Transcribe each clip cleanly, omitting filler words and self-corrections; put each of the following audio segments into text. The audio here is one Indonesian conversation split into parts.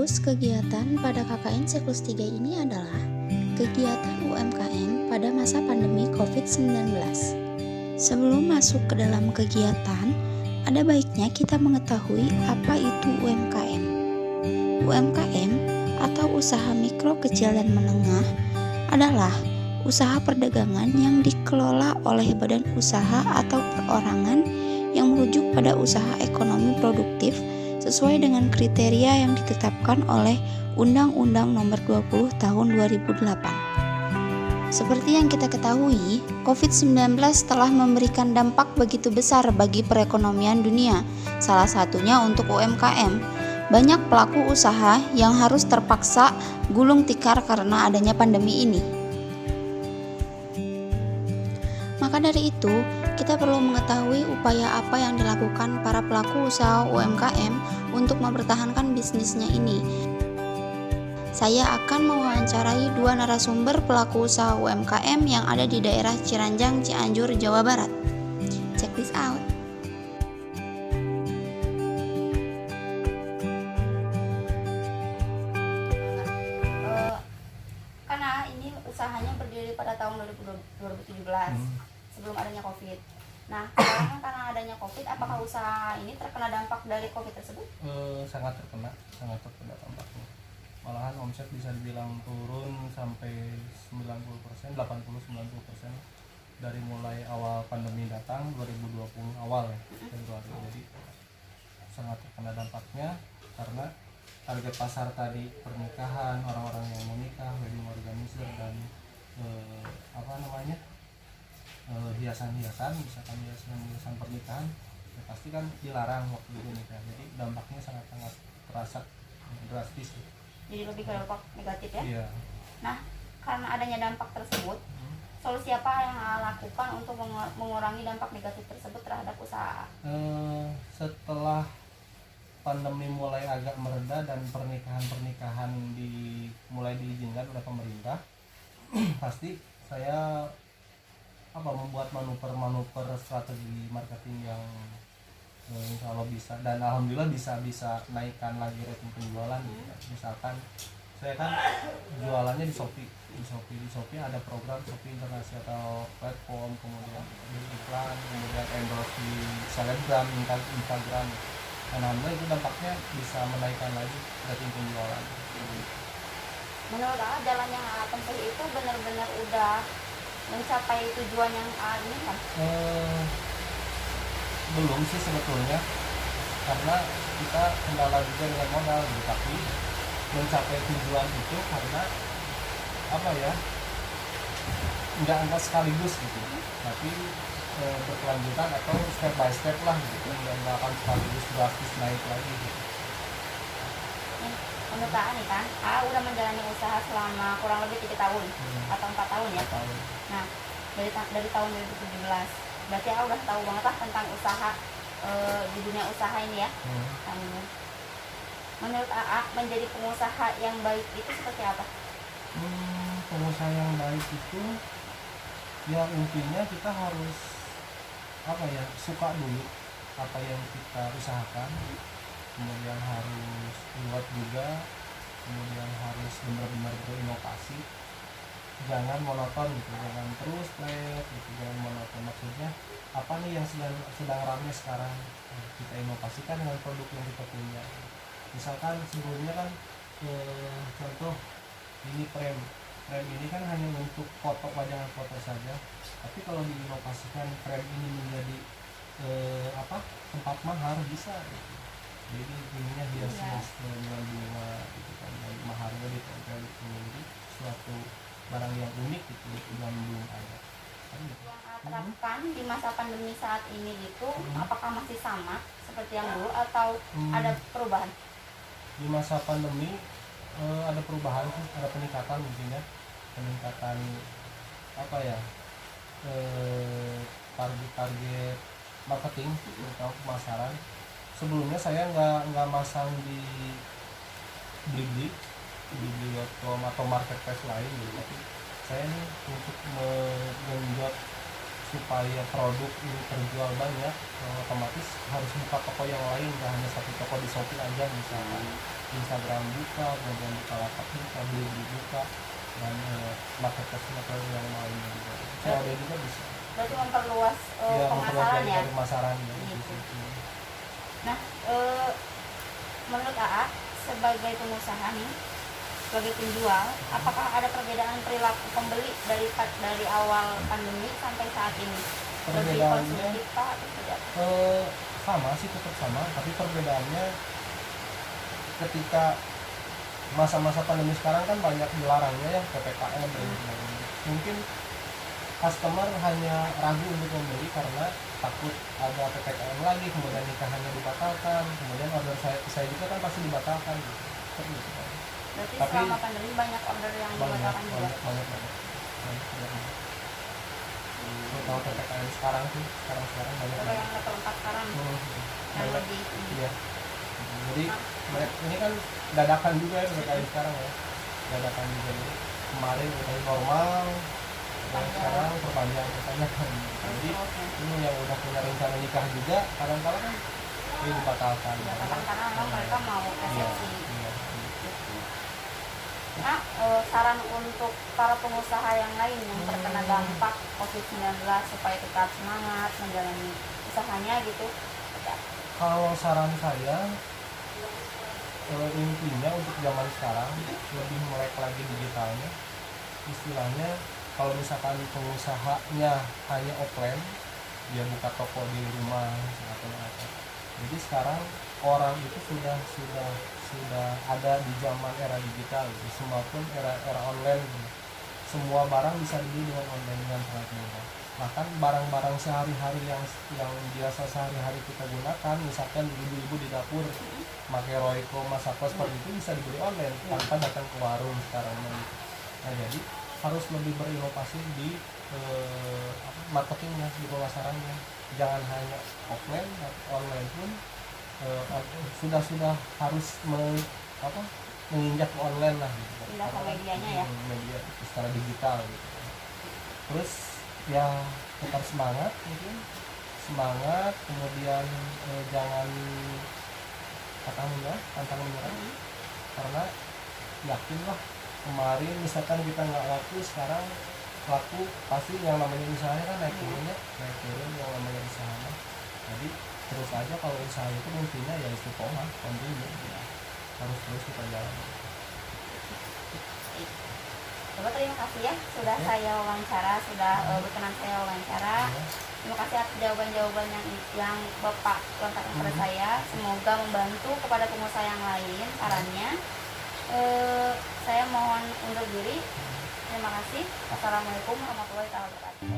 Fokus kegiatan pada KKN siklus 3 ini adalah kegiatan UMKM pada masa pandemi COVID-19. Sebelum masuk ke dalam kegiatan, ada baiknya kita mengetahui apa itu UMKM. UMKM atau usaha mikro, kecil, dan menengah adalah usaha perdagangan yang dikelola oleh badan usaha atau perorangan yang merujuk pada usaha ekonomi produktif sesuai dengan kriteria yang ditetapkan oleh Undang-Undang Nomor 20 Tahun 2008. Seperti yang kita ketahui, COVID-19 telah memberikan dampak begitu besar bagi perekonomian dunia, salah satunya untuk UMKM. Banyak pelaku usaha yang harus terpaksa gulung tikar karena adanya pandemi ini. Maka dari itu, kita perlu mengetahui upaya apa yang dilakukan para pelaku usaha UMKM untuk mempertahankan bisnisnya ini. Saya akan mewawancarai 2 narasumber pelaku usaha UMKM yang ada di daerah Ciranjang, Cianjur, Jawa Barat. Check this out. Karena ini usahanya berdiri pada tahun 2017. Sebelum adanya COVID. Nah, sekarang karena adanya COVID, apakah usaha ini terkena dampak dari COVID tersebut? Sangat terkena dampaknya. Malahan omset bisa dibilang turun sampai 90%, 80-90% dari mulai awal pandemi datang 2020 awal ya, Februari. Jadi sangat terkena dampaknya karena target pasar tadi pernikahan, orang-orang yang mau nikah, wedding organizer, dan hiasan-hiasan, misalkan hiasan pernikahan, ya pasti kan dilarang waktu itu nikah. Jadi dampaknya sangat-sangat terasa drastis. Jadi lebih ke dampak negatif ya? Iya. Nah, karena adanya dampak tersebut, solusi apa yang lakukan untuk mengurangi dampak negatif tersebut terhadap usaha? Setelah pandemi mulai agak mereda dan pernikahan mulai diizinkan oleh pemerintah, pasti saya membuat manuver strategi marketing yang insya Allah bisa, dan alhamdulillah bisa naikkan lagi rating penjualan gitu kan. Misalkan saya kan jualannya di Shopee ada program Shopee Internasional atau platform, kemudian iklan, kemudian endorse di selebgram, Instagram. Alhamdulillah itu dampaknya bisa menaikkan lagi rating penjualan. Menurut jalan yang tempuh itu benar-benar udah mencapai tujuan yang ini kan? Belum sih sebetulnya, karena kita kendala juga dengan modal gitu. Tapi mencapai tujuan itu karena nggak sekaligus gitu, tapi berkelanjutan atau step by step lah gitu, nggak akan sekaligus drastis naik lagi gitu. Menurut nih kan, udah menjalani usaha selama kurang lebih 3 tahun atau 4 tahun ya. 4 tahun. Nah, dari tahun 2017, berarti udah tahu banget lah tentang usaha di dunia usaha ini ya. Menurut menjadi pengusaha yang baik itu seperti apa? Pengusaha yang baik itu ya intinya kita harus suka dulu apa yang kita usahakan, kemudian harus kuat juga, kemudian harus benar-benar berinovasi, jangan monoton gitu, jangan terus flat gitu, jangan monoton. Maksudnya apa nih yang sedang ramai sekarang, kita inovasikan dengan produk yang kita punya. Misalkan sebelumnya kan contoh ini frame ini kan hanya untuk foto, pajangan foto saja, tapi kalau diinovasikan frame ini menjadi tempat mahar bisa gitu. Jadi ininya hias-hias dengan bunga gitu kan, dan maharnya ditempel itu menjadi suatu barang yang unik gitu yang belum ada. Yang terapkan di masa pandemi saat ini gitu, apakah masih sama seperti yang dulu atau ada perubahan? Di masa pandemi ada perubahan sih, ada peningkatan mungkin ya, peningkatan target marketing atau pemasaran. Sebelumnya saya nggak masang di Blibli.com atau marketplace lain gitu, tapi saya nih untuk membuat supaya produk ini terjual banyak, otomatis harus buka toko yang lain, gak hanya satu toko di Shopee aja misalkan. Instagram buka, kemudian Bukalapak buka, Blibli buka, dan marketplace yang lainnya juga. COD juga bisa. Berarti memperluas Ya, pemasaran ya. dari pemasaran ya. Gitu. Nah, menurut AA sebagai pengusaha nih, sebagai penjual, apakah ada perbedaan perilaku pembeli dari awal pandemi sampai saat ini? Lebih Perbedaannya konsumtif kah atau tidak? sama sih, tetap sama, tapi perbedaannya ketika masa-masa pandemi sekarang kan banyak dilarangnya ya, PPKM dan sebagainya. Mungkin customer hanya ragu untuk membeli karena takut ada PPKM lagi, kemudian nikahannya dibatalkan, kemudian order saya juga kan pasti dibatalkan gitu. Seperti itu kan. Berarti Tapi selama pandemi banyak order yang dibatalkan juga. banyak. Tahu PPKM sekarang sih, sekarang banyak. Kalau yang level 4 sekarang yang banyak. lebih tinggi. Iya. Jadi ini kan dadakan juga ya PPKM sekarang ya, dadakan juga. Jadi kemarin kita normal, dan sekarang perpanjang. Jadi ini yang udah punya rencana nikah juga kadang-kadang kan ini dibatalkan. Karena memang mereka mau resepsi. Iya. Nah, saran untuk para pengusaha yang lain yang terkena dampak COVID-19 supaya tetap semangat menjalani usahanya gitu. Kalau saran saya, intinya untuk zaman sekarang lebih melek lagi digitalnya. Istilahnya kalau misalkan pengusahanya hanya offline, dia buka toko di rumah atau apa. Jadi sekarang orang itu sudah ada di zaman era digital, semua pun era online. Semua barang bisa dibeli dengan online dengan sangat mudah. Bahkan barang-barang sehari-hari yang biasa sehari-hari kita gunakan, misalkan ibu-ibu di dapur pakai Royco, Masako seperti itu bisa dibeli online tanpa datang ke warung sekarang. Nah, jadi harus lebih berinovasi di marketingnya, di pemasarannya. Jangan hanya offline, online pun sudah harus menginjak ke online lah gitu. Pindah ke medianya ya. Media secara digital gitu. Terus ya tetap semangat mungkin. Semangat, kemudian jangan pantang menyerah. Karena yakinlah kemarin misalkan kita nggak laku, sekarang laku, pasti yang namanya usahanya kan naik turun yang namanya usaha. Jadi terus aja, kalau usaha itu intinya ya istiqomah, continue ya. Harus terus kita jalan. Bapak terima kasih ya sudah saya wawancara, sudah berkenan saya wawancara. Terima kasih atas jawaban-jawaban yang Bapak lontarkan kepada saya. Semoga membantu kepada pengusaha yang lain sarannya. Saya mohon undur diri. Terima kasih. Assalamualaikum warahmatullahi wabarakatuh.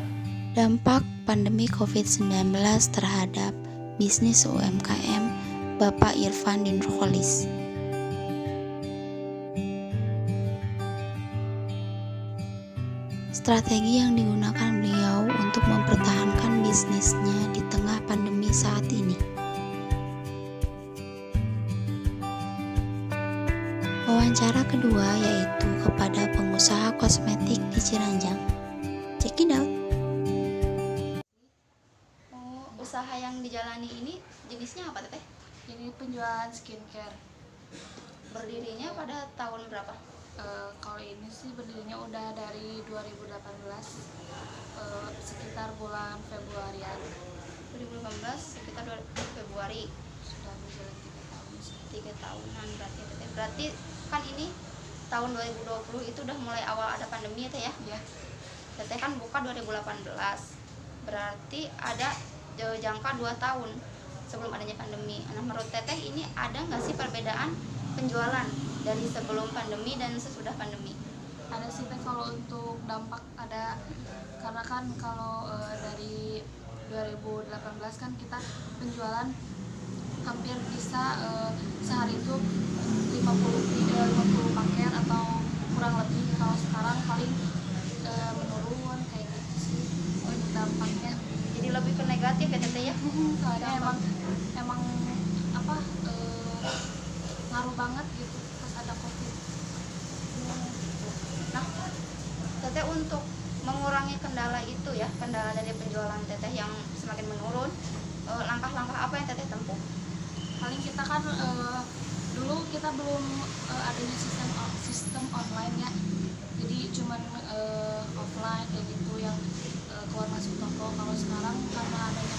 Dampak pandemi COVID-19 terhadap bisnis UMKM Bapak Irfan Nurholis. Strategi yang digunakan beliau untuk mempertahankan bisnisnya di tengah pandemi saat ini. Wawancara kedua yaitu kepada pengusaha kosmetik di Ciranjang. Check it out. Usaha yang dijalani ini jenisnya apa Teteh? Ini penjualan skincare. Berdirinya pada tahun berapa? Kalau ini sih berdirinya udah dari 2018, sekitar bulan Februarian. 2018 sekitar Februari. Sudah berjalan 3 tahun. 3 tahunan berarti Teteh. Berarti kan ini tahun 2020 itu udah mulai awal ada pandemi ya Teh ya? Ya. Teteh kan buka 2018. Berarti ada jangka 2 tahun sebelum adanya pandemi. Nah, menurut Teteh ini ada nggak sih perbedaan penjualan dari sebelum pandemi dan sesudah pandemi? Ada sih Teh, kalau untuk dampak ada, karena kan kalau dari 2018 kan kita penjualan hampir bisa sehari itu 50 pakaian atau kurang lebih. Kalau sekarang paling menurun kayak gitu sih untuk dampaknya. Jadi lebih ke negatif ya Teteh ya? Soalnya emang apa ngaruh banget gitu pas ada COVID. Nah, Teteh untuk mengurangi kendala itu ya, kendala dari penjualan teteh yang semakin menurun, langkah-langkah apa yang teteh tempuh? Paling kita kan dulu kita belum adanya sistem online ya, jadi cuman offline kayak gitu yang keluar masuk toko. Kalau sekarang karena adanya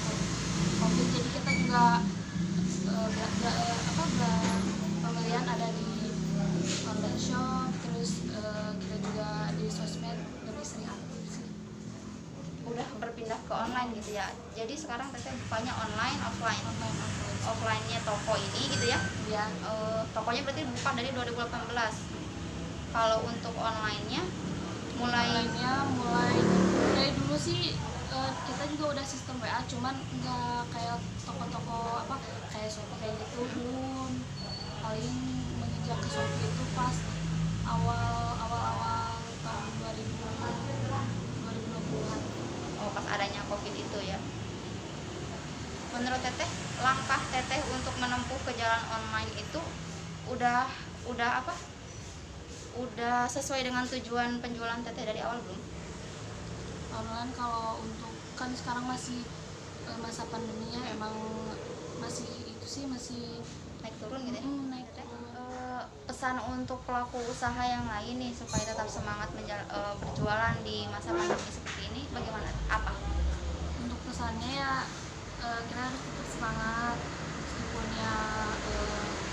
COVID, jadi kita juga pembelian ada di online shop, terus kita juga di sosmed lebih sering aktif sih. Udah berpindah ke online gitu ya, jadi sekarang teteh bukanya online offline. Offline-nya toko ini gitu ya, Ya, tokonya berarti buka dari 2018. Kalau untuk online-nya mulai mulai dari dulu sih kita juga udah sistem WA, cuman nggak kayak toko-toko apa kayak Shopee kayak gitu belum. Paling menginjak ke Shopee itu pas awal tahun 2020-an. oh, pas adanya COVID itu ya. Menurut teteh, langkah teteh untuk menempuh ke jalan online itu udah apa? Udah sesuai dengan tujuan penjualan teteh dari awal belum? Online kalau untuk kan sekarang masih masa pandeminya, emang masih itu sih masih Naik turun gitu ya? naik turun. Pesan untuk pelaku usaha yang lain nih supaya tetap semangat berjualan di masa pandemi seperti ini bagaimana? Apa? Untuk pesannya ya kita harus tetap semangat meskipun ya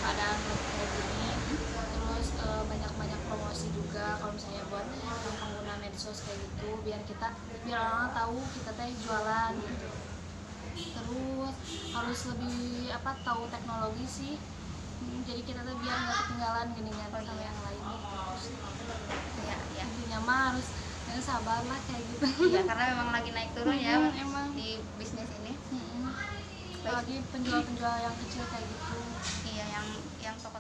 keadaan kayak gini. Terus banyak-banyak promosi juga kalau misalnya buat yang pengguna medsos kayak gitu, biar orang tahu kita teh jualan gitu. Terus harus lebih tahu teknologi sih. Jadi kita tuh biar nggak ketinggalan geningan sama yang lain. Ya. Intinya mah harus sabar lah kayak gitu. Iya, karena memang lagi naik turun ya emang di bisnis ini. apalagi penjual-penjual yang kecil kayak gitu. Iya, yang toko